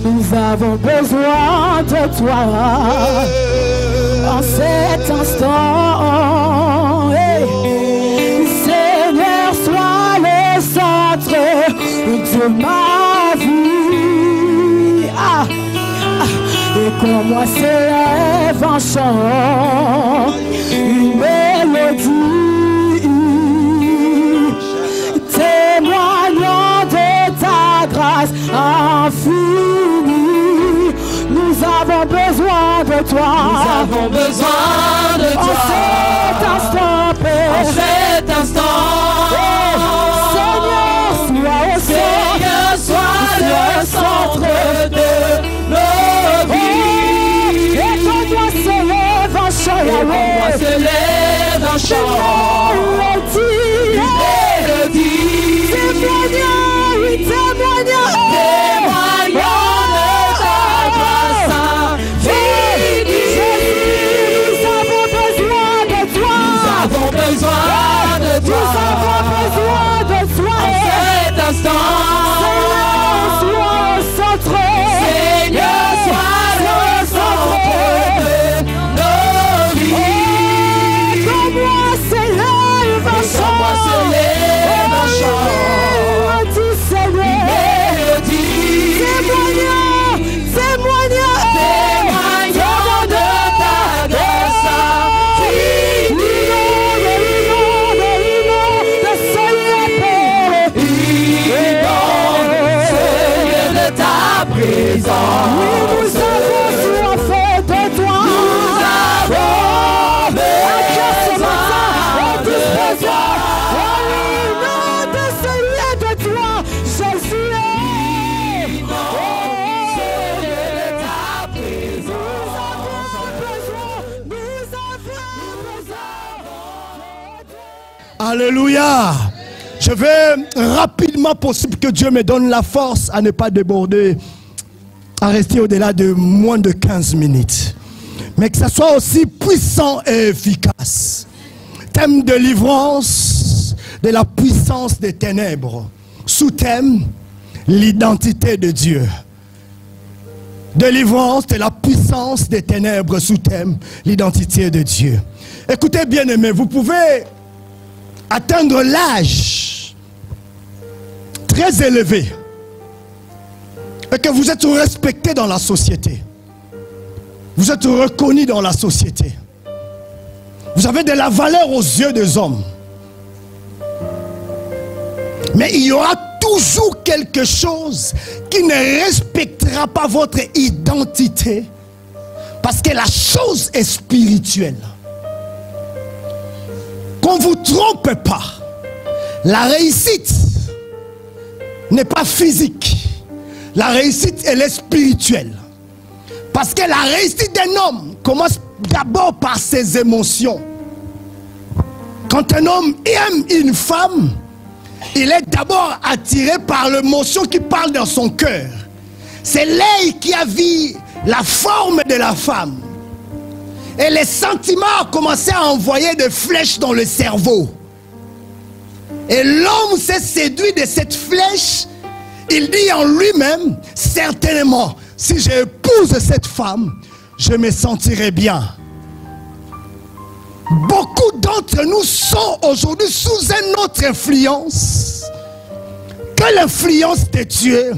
Nous avons besoin de toi en cet instant. Seigneur, sois le centre de ma vie. Et qu'en moi s'élève un chant, une mélodie, témoignant de ta grâce infinie. Nous avons besoin de toi. Nous avons besoin de toi. En cet instant, Père. En cet instant. Seigneur, sois le centre de nos vies. Et qu'en moi s'élève un chant, et qu'en moi s'élève un chant, mélodie, témoignant de ta grâce infinie. Nous avons besoin de toi. Nous avons besoin de toi. Nous avons besoin de toi. En cet instant. Seigneur, sois le centre de nos vies. Comme moi s'élève un chant, témoignant de ta grâce infinie. De ta présence. Oui, nous avons soif de toi. Nous avons besoin de celui de toi, Jésus. Alléluia. Je vais rapidement, possible que Dieu me donne la force à ne pas déborder, à rester au-delà de moins de 15 minutes. Mais que ça soit aussi puissant et efficace. Thème de délivrance de la puissance des ténèbres. Sous-thème, l'identité de Dieu. Délivrance de la puissance des ténèbres. Sous-thème, l'identité de Dieu. Écoutez bien aimés, vous pouvez atteindre l'âge très élevé et que vous êtes respecté dans la société. Vous êtes reconnu dans la société. Vous avez de la valeur aux yeux des hommes. Mais il y aura toujours quelque chose qui ne respectera pas votre identité parce que la chose est spirituelle. Qu'on ne vous trompe pas. La réussite n'est pas physique. La réussite, elle est spirituelle. Parce que la réussite d'un homme commence d'abord par ses émotions. Quand un homme aime une femme, il est d'abord attiré par l'émotion qui parle dans son cœur. C'est l'œil qui a vu la forme de la femme. Et les sentiments ont commencé à envoyer des flèches dans le cerveau. Et l'homme s'est séduit de cette flèche. Il dit en lui-même, certainement, si j'épouse cette femme, je me sentirai bien. Beaucoup d'entre nous sont aujourd'hui sous une autre influence que l'influence de Dieu.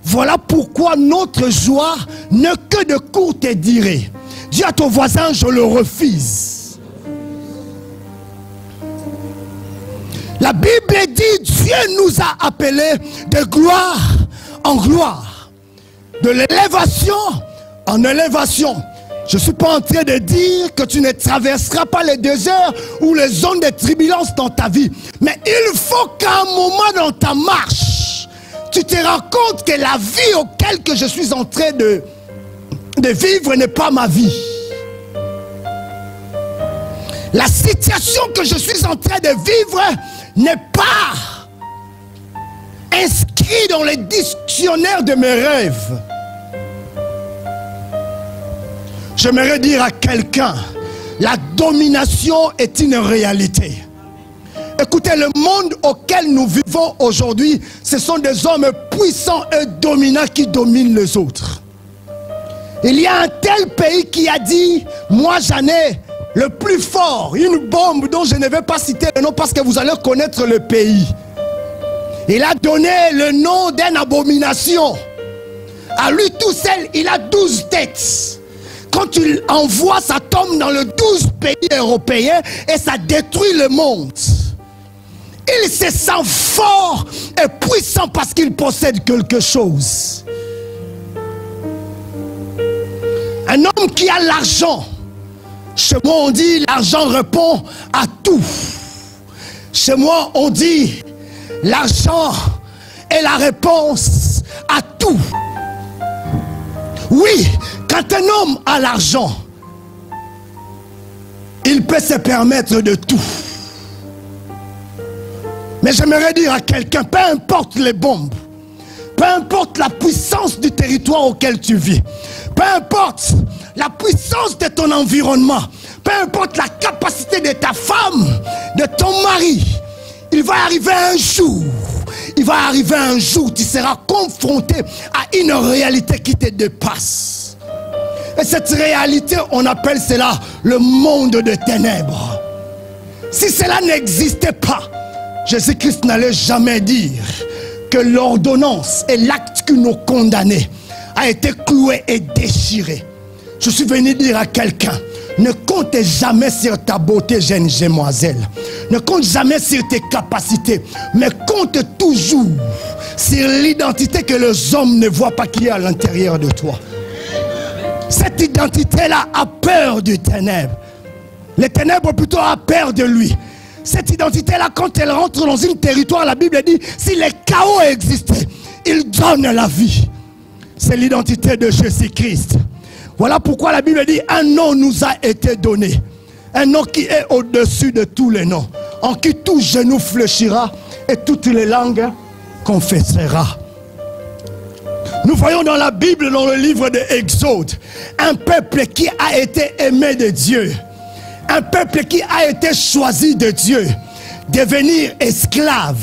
Voilà pourquoi notre joie n'est que de courte durée. Dis à ton voisin, je le refuse. La Bible dit, Dieu nous a appelés de gloire en gloire, de l'élévation en élévation. Je ne suis pas en train de dire que tu ne traverseras pas les déserts ou les zones de turbulence dans ta vie. Mais il faut qu'à un moment dans ta marche, tu te rends compte que la vie auquel que je suis en train de vivre n'est pas ma vie. La situation que je suis en train de vivre n'est pas inscrite dans les dictionnaires de mes rêves. J'aimerais dire à quelqu'un, la domination est une réalité. Écoutez, le monde auquel nous vivons aujourd'hui, ce sont des hommes puissants et dominants qui dominent les autres. Il y a un tel pays qui a dit, moi j'en ai le plus fort, une bombe dont je ne vais pas citer le nom parce que vous allez connaître le pays. Il a donné le nom d'une abomination. À lui tout seul, il a 12 têtes. Quand il envoie, ça tombe dans les 12 pays européens et ça détruit le monde. Il se sent fort et puissant parce qu'il possède quelque chose. Un homme qui a l'argent, chez moi on dit l'argent répond à tout. Chez moi on dit l'argent est la réponse à tout. Oui, quand un homme a l'argent, il peut se permettre de tout. Mais j'aimerais dire à quelqu'un, peu importe les bombes, peu importe la puissance du territoire auquel tu vis, peu importe la puissance de ton environnement, peu importe la capacité de ta femme, de ton mari, il va arriver un jour, tu seras confronté à une réalité qui te dépasse. Et cette réalité, on appelle cela le monde des ténèbres. Si cela n'existait pas, Jésus-Christ n'allait jamais dire que l'ordonnance et l'acte qui nous condamnait a été cloué et déchiré. Je suis venu dire à quelqu'un, ne compte jamais sur ta beauté, jeune demoiselle. Ne compte jamais sur tes capacités, mais compte toujours sur l'identité que les hommes ne voient pas qui est à l'intérieur de toi. Cette identité-là a peur du ténèbre. Les ténèbres plutôt a peur de lui. Cette identité-là, quand elle rentre dans un territoire, la Bible dit, si le chaos existait, il donne la vie. C'est l'identité de Jésus-Christ. Voilà pourquoi la Bible dit, un nom nous a été donné. Un nom qui est au-dessus de tous les noms. En qui tout genou fléchira et toutes les langues confessera. Nous voyons dans la Bible, dans le livre de Exode, un peuple qui a été aimé de Dieu. Un peuple qui a été choisi de Dieu, devenir esclave.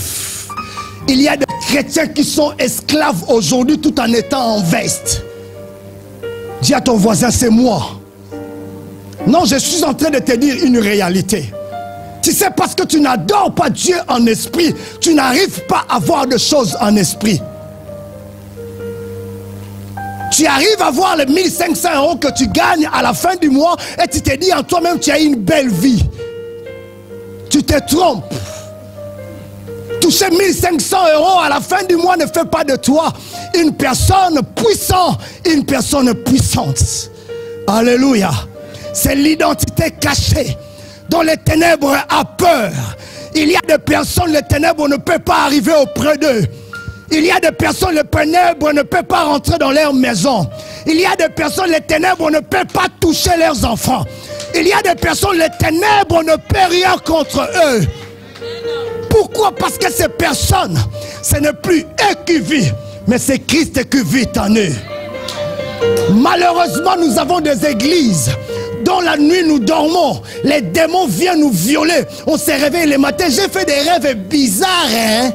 Il y a des chrétiens qui sont esclaves aujourd'hui tout en étant en veste. Dis à ton voisin, c'est moi. Non, je suis en train de te dire une réalité. Tu sais, parce que tu n'adores pas Dieu en esprit, tu n'arrives pas à voir de choses en esprit. Tu arrives à voir les 1500 € que tu gagnes à la fin du mois et tu te dis en toi-même tu as une belle vie. Tu te trompes. Toucher 1500 € à la fin du mois ne fait pas de toi une personne puissante, une personne puissante. Alléluia. C'est l'identité cachée dont les ténèbres ont peur. Il y a des personnes, les ténèbres ne peuvent pas arriver auprès d'eux. Il y a des personnes, les ténèbres ne peuvent pas rentrer dans leur maison. Il y a des personnes, les ténèbres ne peuvent pas toucher leurs enfants. Il y a des personnes, les ténèbres ne peuvent rien contre eux. Pourquoi? Parce que ces personnes, ce n'est plus eux qui vivent, mais c'est Christ qui vit en eux. Malheureusement, nous avons des églises dont la nuit nous dormons. Les démons viennent nous violer. On se réveille le matin. J'ai fait des rêves bizarres, hein?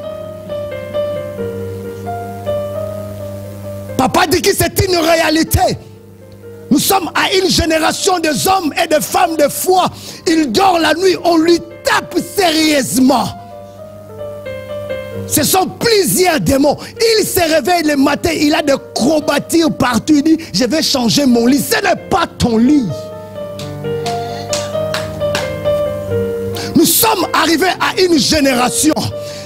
Papa dit que c'est une réalité. Nous sommes à une génération des hommes et des femmes de foi. Il dort la nuit, on lui tape sérieusement. Ce sont plusieurs démons. Il se réveille le matin, il a des courbatures partout. Il dit, je vais changer mon lit. Ce n'est pas ton lit. Nous sommes arrivés à une génération.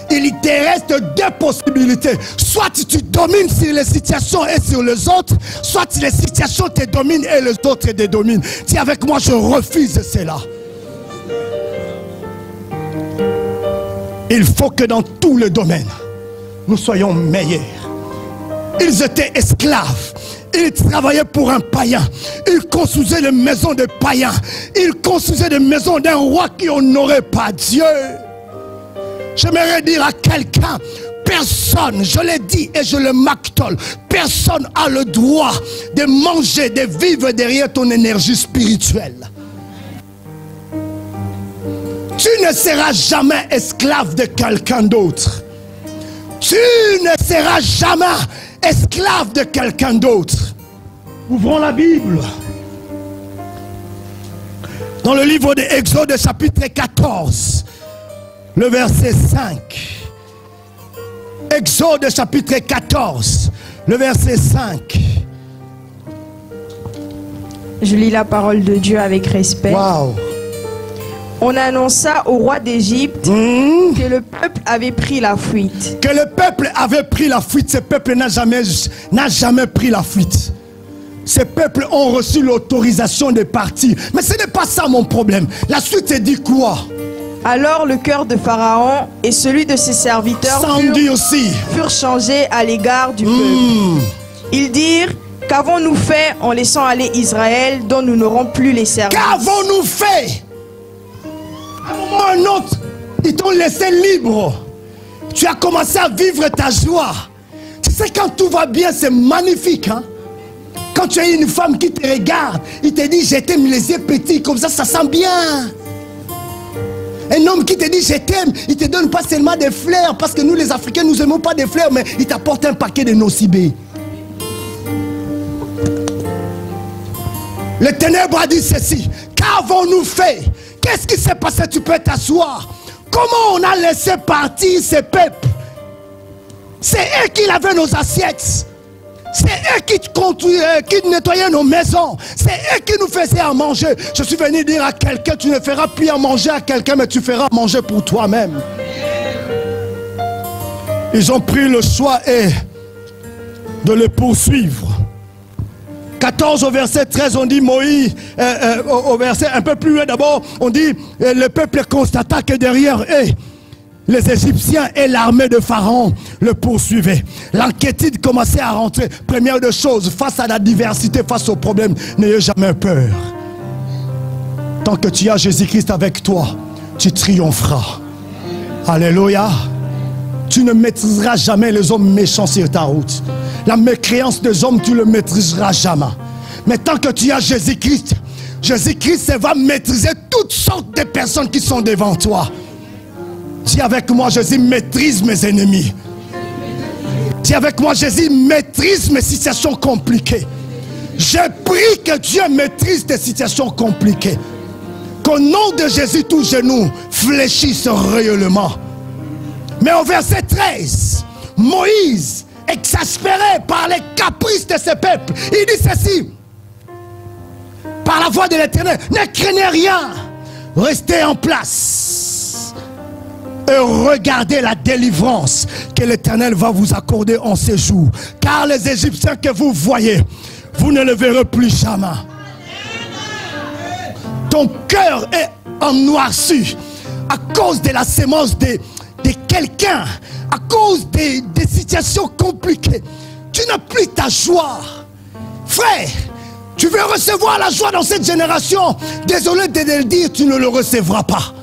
Il te reste deux possibilités. Soit tu domines sur les situations et sur les autres, soit les situations te dominent et les autres te dominent. Dis avec moi, je refuse cela. Il faut que dans tous les domaines, nous soyons meilleurs. Ils étaient esclaves. Ils travaillaient pour un païen. Ils construisaient les maisons des païens. Ils construisaient des maisons d'un roi qui n'honorait pas Dieu. J'aimerais dire à quelqu'un, personne, je l'ai dit et je le martèle, personne n'a le droit de manger, de vivre derrière ton énergie spirituelle. Tu ne seras jamais esclave de quelqu'un d'autre. Tu ne seras jamais esclave de quelqu'un d'autre. Ouvrons la Bible. Dans le livre de Exode chapitre 14, le verset 5. Exode chapitre 14, le verset 5. Je lis la parole de Dieu avec respect. Waouh. On annonça au roi d'Égypte que le peuple avait pris la fuite. Que le peuple avait pris la fuite. Ce peuple n'a jamais pris la fuite. Ces peuples ont reçu l'autorisation de partir. Mais ce n'est pas ça mon problème. La suite c'est dit quoi? Alors le cœur de Pharaon et celui de ses serviteurs furent changés à l'égard du peuple. Ils dirent: qu'avons-nous fait en laissant aller Israël dont nous n'aurons plus les services? Qu'avons-nous fait? À un moment ou à un autre, ils t'ont laissé libre. Tu as commencé à vivre ta joie. Tu sais, quand tout va bien, c'est magnifique. Hein? Quand tu as une femme qui te regarde, il te dit: je t'aime les yeux petits, comme ça sent bien. Un homme qui te dit: je t'aime, il ne te donne pas seulement des fleurs, parce que nous les Africains, nous n'aimons pas des fleurs, mais il t'apporte un paquet de nocibés. Le ténèbre a dit ceci: qu'avons-nous fait? Qu'est-ce qui s'est passé? Tu peux t'asseoir. Comment on a laissé partir ces peuples? C'est eux qui lavaient nos assiettes. C'est eux qui nettoyaient nos maisons. C'est eux qui nous faisaient à manger. Je suis venu dire à quelqu'un: tu ne feras plus à manger à quelqu'un, mais tu feras à manger pour toi-même. Ils ont pris le choix de le poursuivre. 14 au verset 13, on dit Moïse, au verset un peu plus loin d'abord, on dit: le peuple constata que derrière eux, les Égyptiens et l'armée de Pharaon le poursuivaient. L'inquiétude commençait à rentrer. Première des choses, face à la diversité, face aux problèmes, n'ayez jamais peur. Tant que tu as Jésus-Christ avec toi, tu triompheras. Alléluia. Tu ne maîtriseras jamais les hommes méchants sur ta route. La mécréance des hommes, tu ne le maîtriseras jamais. Mais tant que tu as Jésus-Christ, Jésus-Christ va maîtriser toutes sortes de personnes qui sont devant toi. Si avec moi, Jésus maîtrise mes ennemis. Si avec moi, Jésus maîtrise mes situations compliquées. Je prie que Dieu maîtrise tes situations compliquées. Qu'au nom de Jésus, tous genoux fléchissent réellement. Mais au verset 13, Moïse, exaspéré par les caprices de ce peuple, il dit ceci: par la voix de l'Éternel, ne craignez rien, restez en place et regardez la délivrance que l'Éternel va vous accorder en ces jours. Car les Égyptiens que vous voyez, vous ne les verrez plus jamais. Ton cœur est ennoirci à cause de la sémence de quelqu'un, à cause des situations compliquées. Tu n'as plus ta joie. Frère, tu veux recevoir la joie dans cette génération. Désolé de le dire, tu ne le recevras pas.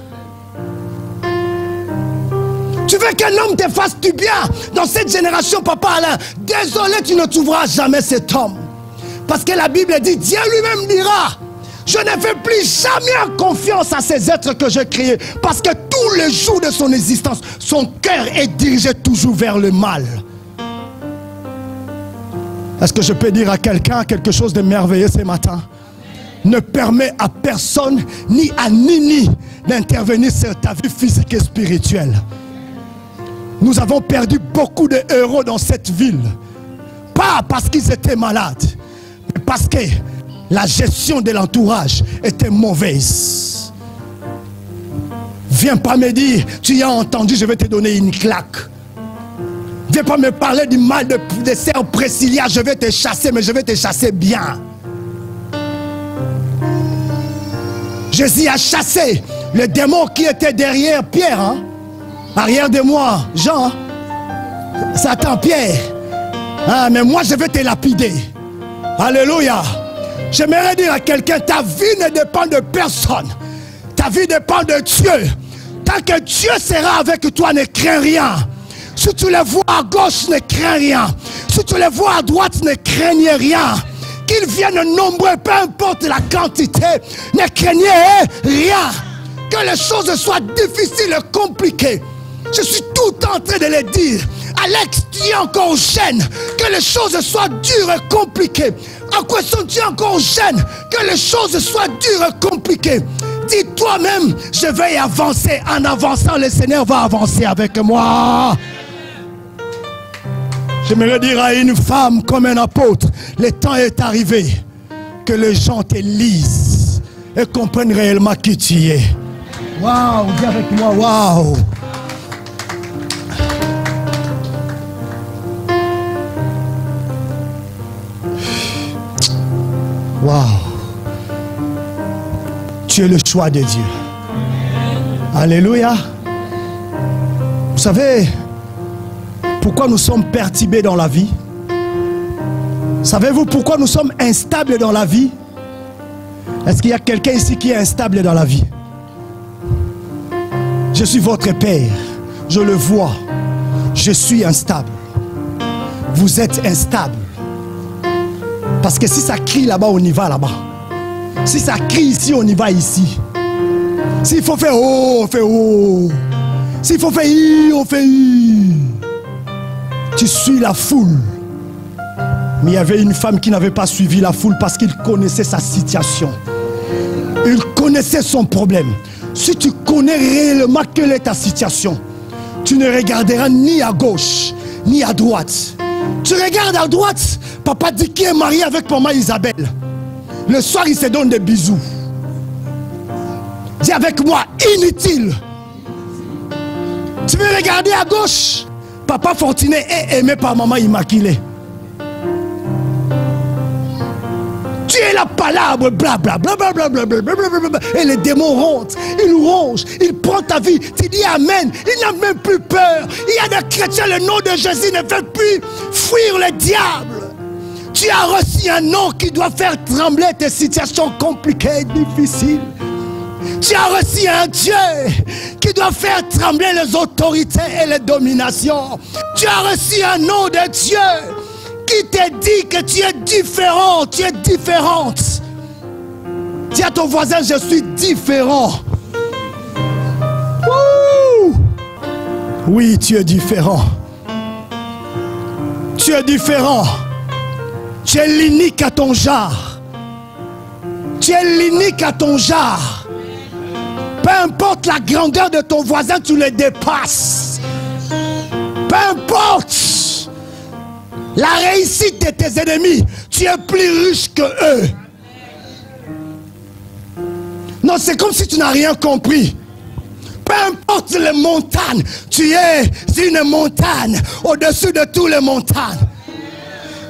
Tu veux qu'un homme te fasse du bien dans cette génération, Papa Alain. Désolé, tu ne trouveras jamais cet homme. Parce que la Bible dit, Dieu lui-même dira: je ne fais plus jamais confiance à ces êtres que j'ai créés. Parce que tous les jours de son existence, son cœur est dirigé toujours vers le mal. Est-ce que je peux dire à quelqu'un quelque chose de merveilleux ce matin? Ne permets à personne, ni à Nini, d'intervenir sur ta vie physique et spirituelle. Nous avons perdu beaucoup de héros dans cette ville. Pas parce qu'ils étaient malades, mais parce que la gestion de l'entourage était mauvaise. Viens pas me dire: tu as entendu, je vais te donner une claque. Viens pas me parler du mal de sœur Priscilla, je vais te chasser, mais je vais te chasser bien. Jésus a chassé le démon qui était derrière Pierre. Hein? Arrière de moi, Jean. Satan, Pierre. Ah, mais moi je vais te lapider. Alléluia. J'aimerais dire à quelqu'un: ta vie ne dépend de personne. Ta vie dépend de Dieu. Tant que Dieu sera avec toi, ne crains rien. Si tu les vois à gauche, ne crains rien. Si tu les vois à droite, ne craignez rien. Qu'ils viennent nombreux, peu importe la quantité, ne craignez rien. Que les choses soient difficiles et compliquées. Je suis tout en train de le dire. Alex, tu es encore jeune, que les choses soient dures et compliquées. En question, tu es encore jeune, que les choses soient dures et compliquées. Dis toi-même, je vais y avancer. En avançant, le Seigneur va avancer avec moi. J'aimerais dire à une femme comme un apôtre, le temps est arrivé que les gens te lisent et comprennent réellement qui tu es. Waouh, viens avec moi, waouh. Waouh. Tu es le choix de Dieu. Alléluia. Vous savez pourquoi nous sommes perturbés dans la vie? Savez-vous pourquoi nous sommes instables dans la vie? Est-ce qu'il y a quelqu'un ici qui est instable dans la vie? Je suis votre père. Je le vois. Je suis instable. Vous êtes instable. Parce que si ça crie là-bas, on y va là-bas. Si ça crie ici, on y va ici. S'il faut faire oh, on fait oh. S'il faut faire i, on fait i. Tu suis la foule. Mais il y avait une femme qui n'avait pas suivi la foule parce qu'il connaissait sa situation. Il connaissait son problème. Si tu connais réellement quelle est ta situation, tu ne regarderas ni à gauche, ni à droite. Tu regardes à droite, papa dit qu'il est marié avec maman Isabelle. Le soir, il se donne des bisous. Dis avec moi, inutile. Tu veux regarder à gauche, papa Fortuné est aimé par maman Immaculée. Tu es la palabre, blablabla, et les démons rentrent, ils rongent, ils prennent ta vie. Tu dis Amen, il n'a même plus peur. Il y a des chrétiens, le nom de Jésus ne veut plus fuir le diable. Tu as reçu un nom qui doit faire trembler tes situations compliquées et difficiles. Tu as reçu un Dieu qui doit faire trembler les autorités et les dominations. Tu as reçu un nom de Dieu qui te dit que tu es différent, tu es différente. Dis à ton voisin, je suis différent. Ouh! Oui, tu es différent. Tu es différent. Tu es l'unique à ton genre. Tu es l'unique à ton genre. Peu importe la grandeur de ton voisin, tu le dépasses. Peu importe la réussite de tes ennemis, tu es plus riche que eux. Non, c'est comme si tu n'as rien compris. Peu importe les montagnes, tu es une montagne au-dessus de toutes les montagnes.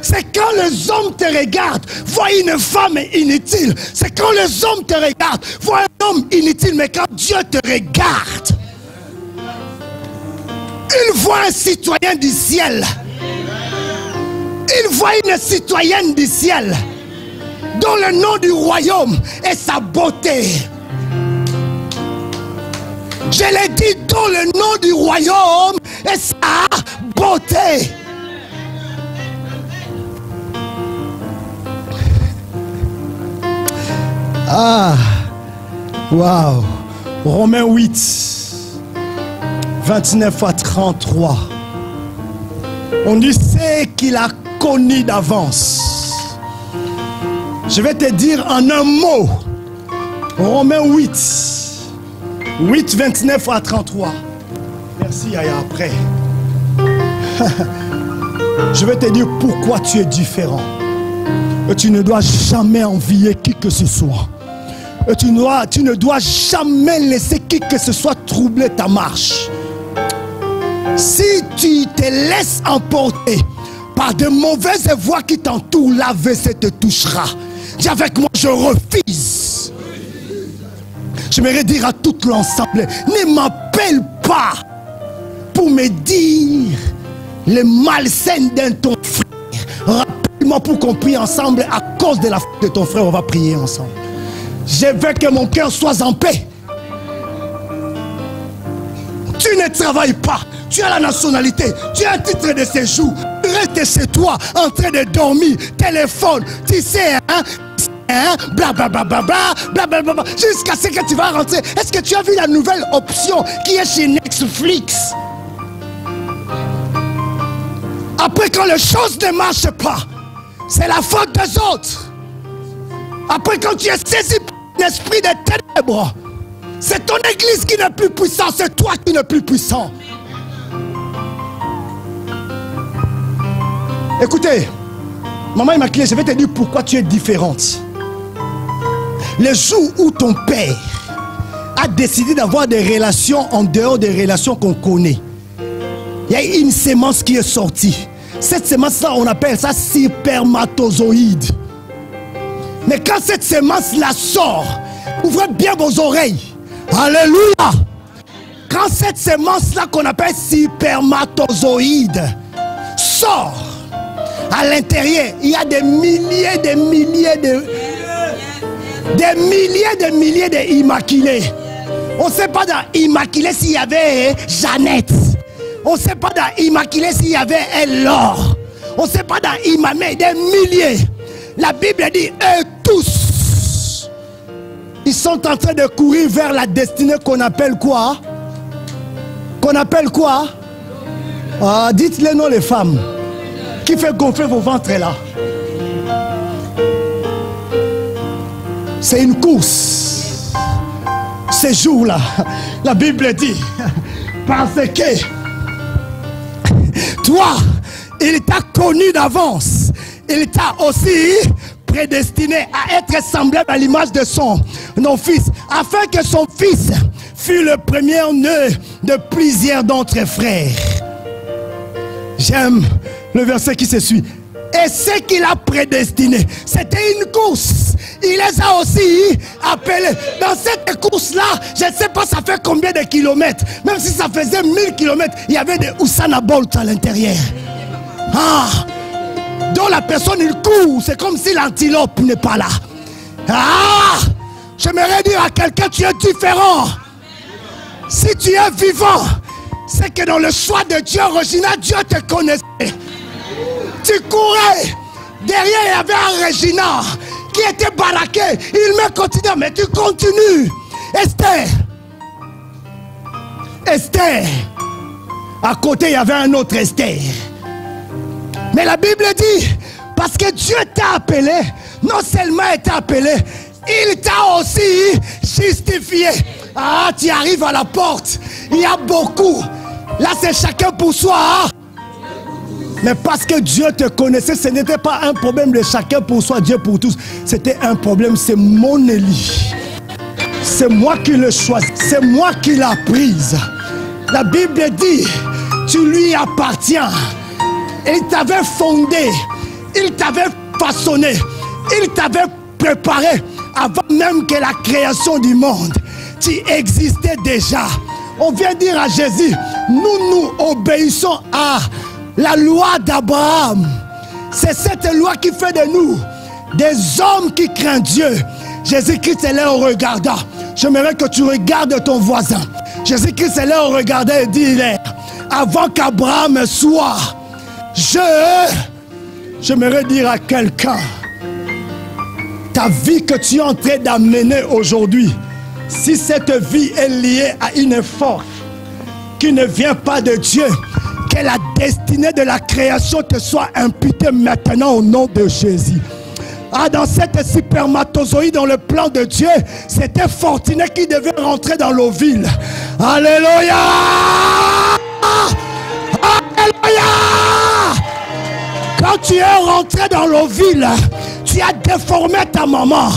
C'est quand les hommes te regardent, voient une femme inutile. C'est quand les hommes te regardent, voient un homme inutile. Mais quand Dieu te regarde, il voit un citoyen du ciel. Il voit une citoyenne du ciel dont le nom du royaume est sa beauté. Je l'ai dit, dont le nom du royaume est sa beauté. Ah, waouh. Romains 8, 29 à 33. On dit c'est qu'il a connu d'avance. Je vais te dire en un mot. Romains 8, 29 à 33. Merci Yaya après. Je vais te dire pourquoi tu es différent. Et tu ne dois jamais envier qui que ce soit. Et tu ne dois jamais laisser qui que ce soit troubler ta marche. Si tu te laisses emporter par de mauvaises voix qui t'entourent, la WC te touchera. Dis avec moi, je refuse. J'aimerais dire à tout l'ensemble, ne m'appelle pas pour me dire les malsaines d'un ton frère. Rappelle-moi pour qu'on prie ensemble. À cause de la faute de ton frère, on va prier ensemble. Je veux que mon cœur soit en paix. Tu ne travailles pas. Tu as la nationalité, tu as un titre de séjour, tu restes chez toi en train de dormir, téléphone, tu sais, blablabla, blablabla, jusqu'à ce que tu vas rentrer. Est-ce que tu as vu la nouvelle option qui est chez Netflix? Après, quand les choses ne marchent pas, c'est la faute des autres. Après, quand tu es saisi par l'esprit des ténèbres, c'est ton église qui n'est plus puissante, c'est toi qui n'es plus puissant. Écoutez, maman Immaculée, je vais te dire pourquoi tu es différente. Le jour où ton père a décidé d'avoir des relations en dehors des relations qu'on connaît, il y a une sémence qui est sortie. Cette sémence-là, on appelle ça spermatozoïde. Mais quand cette sémence-là sort, ouvrez bien vos oreilles. Alléluia. Quand cette sémence-là qu'on appelle spermatozoïde sort, à l'intérieur, il y a des milliers d'immaculés. On ne sait pas dans Immaculée s'il y avait Jeannette. On ne sait pas dans Immaculée s'il y avait Laure. On ne sait pas dans Immaculée, des milliers. La Bible dit, eux tous, ils sont en train de courir vers la destinée qu'on appelle quoi? Qu'on appelle quoi? Ah, dites-les non les femmes. Qui fait gonfler vos ventres là? C'est une course. Ces jours-là, la Bible dit, parce que toi, il t'a connu d'avance. Il t'a aussi prédestiné à être semblable à l'image de son fils, afin que son fils fût le premier-né de plusieurs d'entre frères. J'aime le verset qui se suit. Et ce qu'il a prédestiné, c'était une course. Il les a aussi appelés. Dans cette course-là, je ne sais pas ça fait combien de kilomètres. Même si ça faisait 1000 kilomètres, il y avait des Usain Bolt à l'intérieur. Ah, dont la personne il court, c'est comme si l'antilope n'est pas là. Ah, j'aimerais dire à quelqu'un, tu es différent. Si tu es vivant, c'est que dans le choix de Dieu original, Dieu te connaissait. Tu courais, derrière il y avait un Régina qui était baraqué. Il me continue, mais tu continues. Esther. À côté, il y avait un autre Esther. Mais la Bible dit, parce que Dieu t'a appelé, non seulement il t'a appelé, il t'a aussi justifié. Ah, tu arrives à la porte, il y a beaucoup. Là, c'est chacun pour soi. Hein? Mais parce que Dieu te connaissait, ce n'était pas un problème de chacun pour soi, Dieu pour tous. C'était un problème, c'est mon Élie. C'est moi qui l'ai choisi, c'est moi qui l'ai prise. La Bible dit, tu lui appartiens. Il t'avait fondé, il t'avait façonné, il t'avait préparé avant même que la création du monde. Tu existais déjà. On vient dire à Jésus, nous obéissons à la loi d'Abraham. C'est cette loi qui fait de nous des hommes qui craignent Dieu. Jésus-Christ est là en regardant. J'aimerais que tu regardes ton voisin. Jésus-Christ est là en regardant et dit, avant qu'Abraham soit, j'aimerais dire à quelqu'un, ta vie que tu es en train d'amener aujourd'hui, si cette vie est liée à une force qui ne vient pas de Dieu, que la destinée de la création te soit imputée maintenant au nom de Jésus. Ah, dans cette spermatozoïde, dans le plan de Dieu, c'était Fortuné qui devait rentrer dans l'ovule. Alléluia! Alléluia! Quand tu es rentré dans l'ovule, tu as déformé ta maman.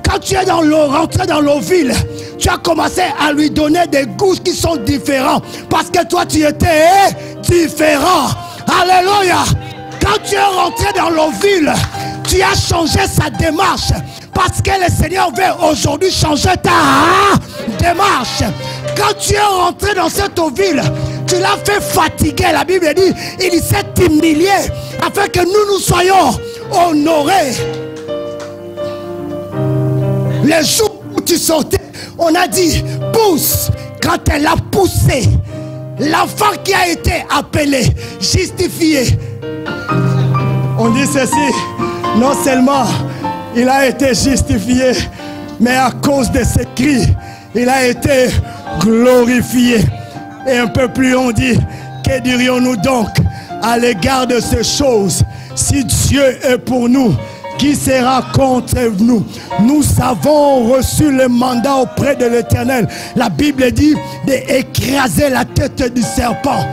Quand tu es rentré dans l'ovule, tu as commencé à lui donner des goûts qui sont différents. Parce que toi, tu étais différent. Alléluia. Quand tu es rentré dans l'ovule, tu as changé sa démarche. Parce que le Seigneur veut aujourd'hui changer ta démarche. Quand tu es rentré dans cette ovule, tu l'as fait fatiguer. La Bible dit, il s'est humilié afin que nous soyons honorés. Le jour où tu sortais, on a dit, pousse. Quand elle a poussé, l'enfant qui a été appelé, justifié. On dit ceci, non seulement il a été justifié, mais à cause de ses cris, il a été glorifié. Et un peu plus on dit, que dirions-nous donc à l'égard de ces choses. Si Dieu est pour nous, qui sera contre nous? Nous avons reçu le mandat auprès de l'Éternel. La Bible dit d'écraser la tête du serpent.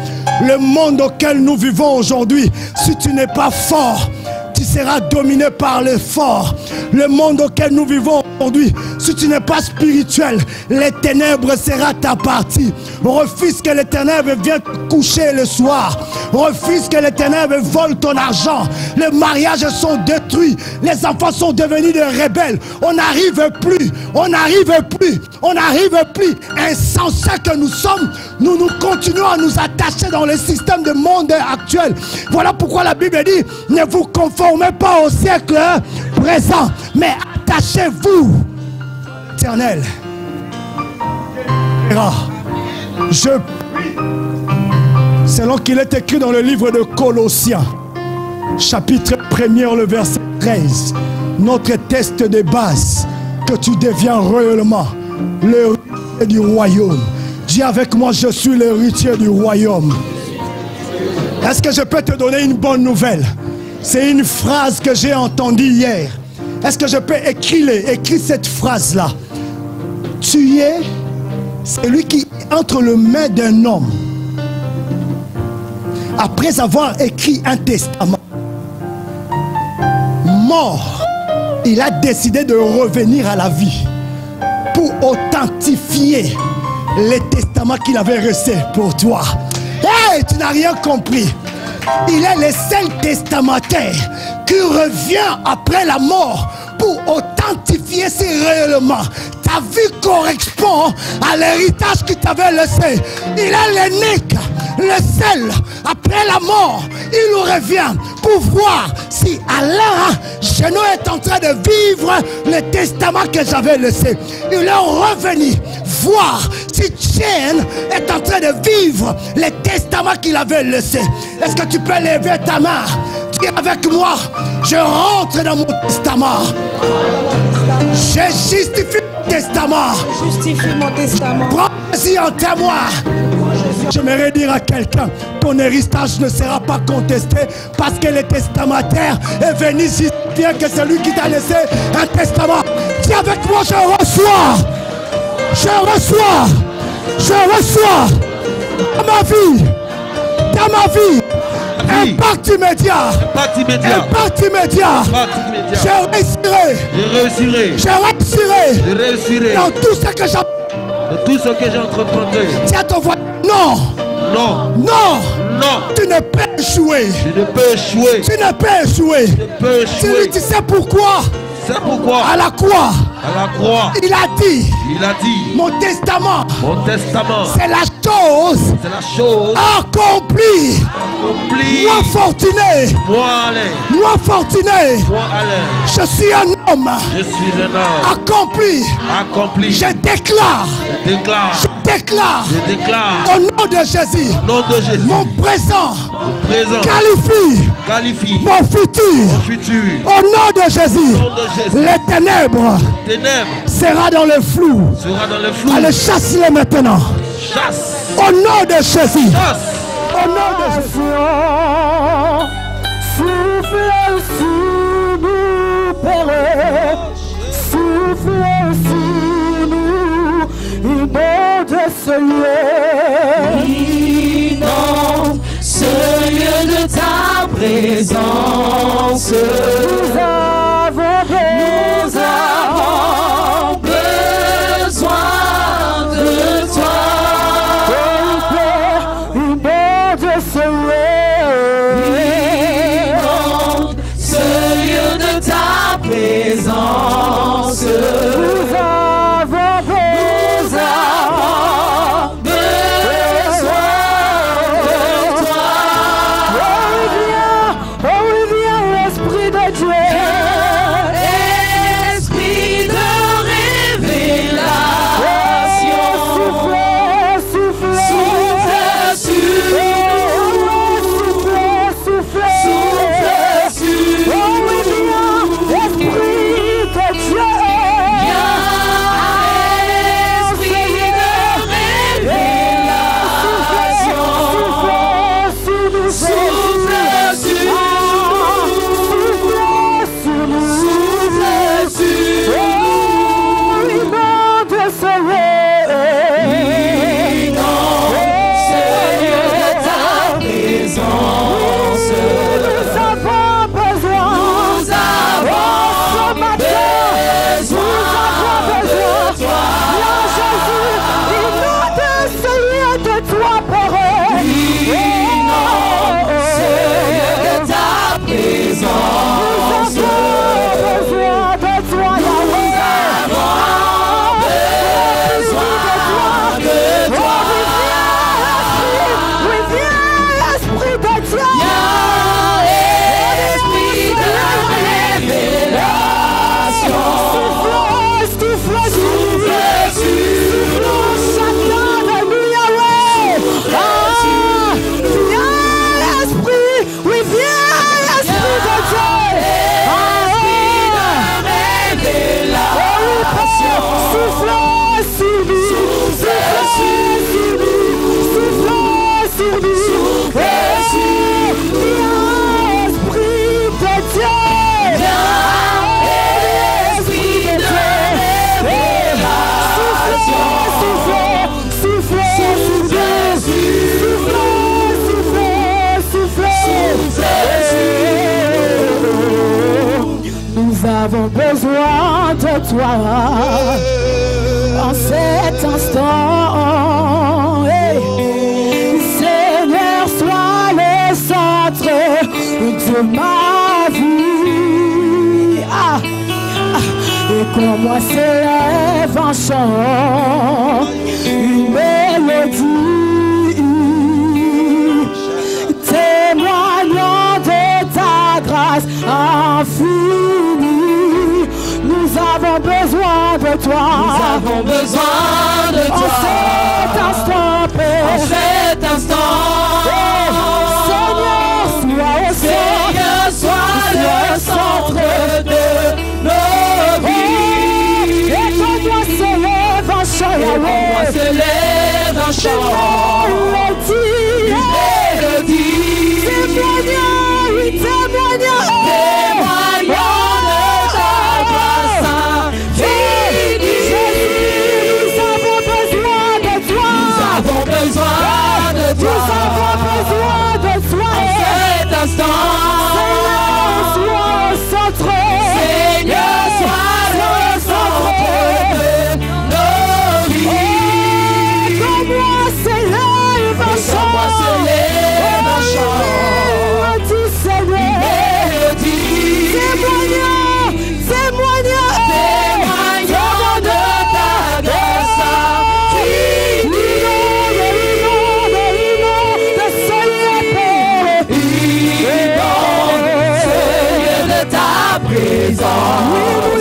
Le monde auquel nous vivons aujourd'hui, si tu n'es pas fort, tu seras dominé par les forts. Le monde auquel nous vivons aujourd'hui, si tu n'es pas spirituel, les ténèbres sera ta partie. Refuse que les ténèbres viennent te coucher le soir. Refuse que les ténèbres volent ton argent. Les mariages sont détruits. Les enfants sont devenus des rebelles. On n'arrive plus. On n'arrive plus. On n'arrive plus. Insensés que nous sommes, nous continuons à nous attacher dans le système du monde actuel. Voilà pourquoi la Bible dit, ne vous conformez pas au siècle présent, mais attachez-vous, Éternel. Je prie, selon qu'il est écrit dans le livre de Colossiens, chapitre 1er, le verset 13, notre test de base, que tu deviens réellement l'héritier du royaume. Dis avec moi, je suis l'héritier du royaume. Est-ce que je peux te donner une bonne nouvelle? C'est une phrase que j'ai entendue hier. Est-ce que je peux écrire cette phrase-là? Tu es celui qui entre les mains d'un homme après avoir écrit un testament. Mort, il a décidé de revenir à la vie pour authentifier les testaments qu'il avait reçus pour toi. Hey, tu n'as rien compris. Il est le seul testamentaire qui revient après la mort pour authentifier si réellement ta vie correspond à l'héritage qu'il t'avait laissé. Il est l'unique, le seul, après la mort, il nous revient pour voir si Alain Genoux est en train de vivre le testament que j'avais laissé. Il est revenu voir si Jane est en train de vivre le testament qu'il avait laissé. Est-ce que tu peux lever ta main? Dis avec moi, je rentre dans mon testament. Je justifie mon testament. Justifie mon testament. Prends-y en témoin. J'aimerais dire à quelqu'un, ton héritage ne sera pas contesté parce que le testamentaire est venu justifier que celui qui t'a laissé un testament. Dis avec moi, je reçois. Je reçois. Je reçois. Dans ma vie. Dans ma vie. Impact immédiat. Impact immédiat. Je réussirai. Je réussirai. Je réussirai. Dans tout ce que j'entreprendrai. Tiens ton voix. Non. Non. Non. Non. Tu ne peux échouer. Je ne peux échouer. Tu ne peux échouer. Je ne peux échouer. Tu sais pourquoi? C'est pourquoi à la croix, il a dit, mon testament, c'est la chose accomplie. Moi fortuné, moi fortuné, je suis un homme accompli. Je déclare au nom de Jésus, mon présent qualifie mon futur. Au nom de Jésus, les ténèbres sera dans le flou. Allez, chasse-les maintenant. Au nom de Jésus. Au nom de Jésus. Souffle sur nous, Père. Souffle sur nous. Inonde ce lieu. Inonde ce lieu de ta présence. Nous avons besoin de toi. Inonde ce lieu de ta présence. Nous avons besoin de toi. Oh, viens, Esprit de Dieu. Esprit de révélation. Souffle sur nous. souffle. Souffle sur nous. Oh, viens, Esprit Nous avons besoin de toi en cet instant. Hey. Seigneur, sois le centre de ma vie. Et qu'en moi s'élève un chant, une mélodie, témoignant de ta grâce infinie. Nous avons besoin de toi. Nous avons besoin de toi. En cet instant, Père. En cet instant. Seigneur, sois le centre de nos vies. Et qu'en moi s'élève un chant, Yahweh. S'élève un chant. Mélodie. Témoignant, oui, témoignant. Témoignant de ta grâce infinie. Nous avons besoin de toi. Nous avons besoin de toi. Nous avons besoin de toi. En cet instant. Sois au centre. Seigneur, sois le centre de nos vies. Comme moi s'élève un chant. Comme moi s'élève un chant. Mélodie, Seigneur. Mélodie. Témoignant, témoignant. Témoignant de ta grâce infinie. De ce lieu, Dans ce lieu de ta présence.